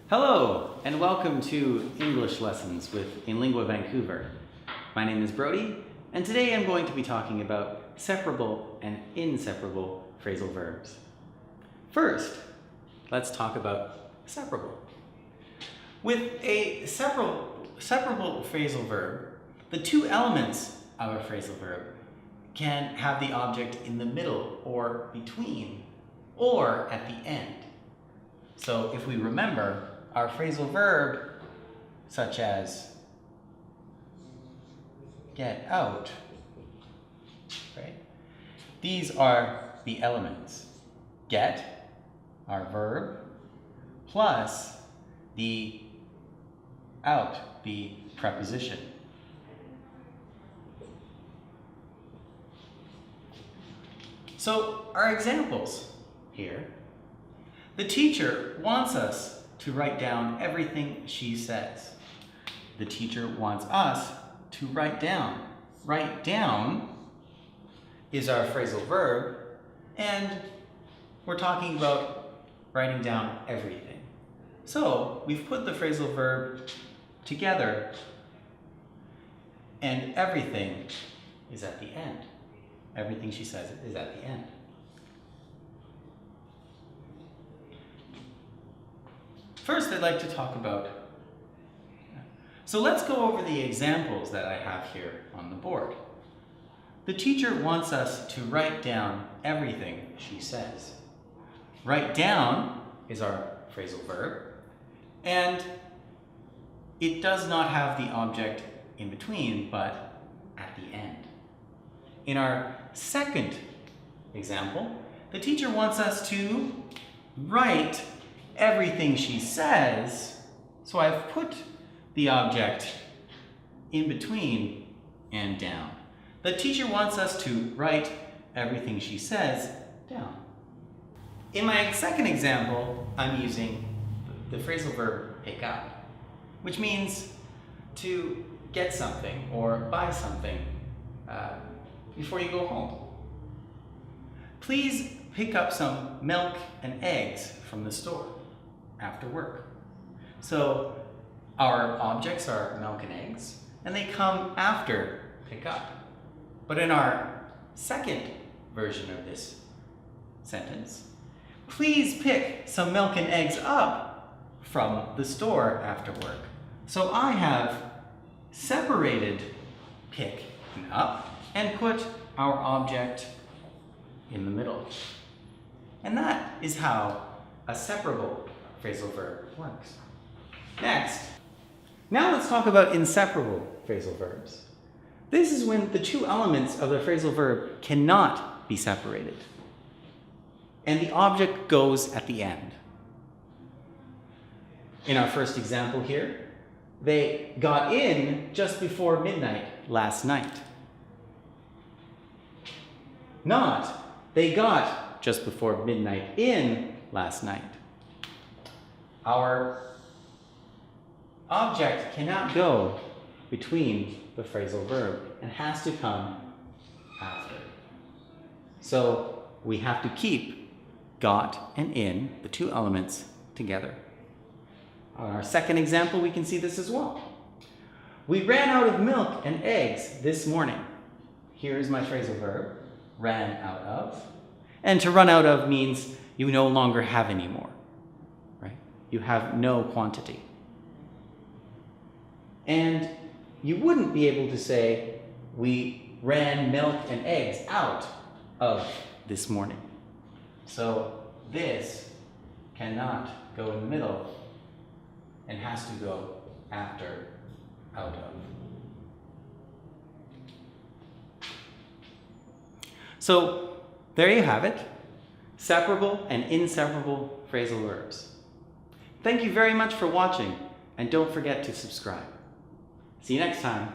Hello, and welcome to English Lessons with Inlingua Vancouver. My name is Brodie, and today I'm going to be talking about separable and inseparable phrasal verbs. First, let's talk about separable. With a separable phrasal verb, the two elements of a phrasal verb can have the object in the middle or between or at the end. So if we remember, our phrasal verb, such as get out, right? These are the elements. Get, our verb, plus the out, the preposition. So our examples here. The teacher wants us to write down everything she says. The teacher wants us to write down. Write down is our phrasal verb, and we're talking about writing down everything. So we've put the phrasal verb together, and everything is at the end. Everything she says is at the end. First, I'd like to talk about, so let's go over the examples that I have here on the board. The teacher wants us to write down everything she says. Write down is our phrasal verb, and it does not have the object in between, but at the end. In our second example, the teacher wants us to write everything she says, so I've put the object in between and down. The teacher wants us to write everything she says down. In my second example, I'm using the phrasal verb pick up, which means to get something or buy something before you go home. Please pick up some milk and eggs from the store after work. So our objects are milk and eggs, and they come after pick up. But in our second version of this sentence, please pick some milk and eggs up from the store after work. So I have separated pick and up and put our object in the middle. And that is how a separable phrasal verb works. Next, now let's talk about inseparable phrasal verbs. This is when the two elements of the phrasal verb cannot be separated, and the object goes at the end. In our first example here, they got in just before midnight last night. Not, they got just before midnight in last night. Our object cannot go between the phrasal verb and has to come after. So we have to keep got and in, the two elements, together. On our second example, we can see this as well. We ran out of milk and eggs this morning. Here is my phrasal verb, ran out of. And to run out of means you no longer have any more, right? You have no quantity. And you wouldn't be able to say, we ran milk and eggs out of this morning. So this cannot go in the middle and has to go after out of. So there you have it, separable and inseparable phrasal verbs. Thank you very much for watching, and don't forget to subscribe. See you next time.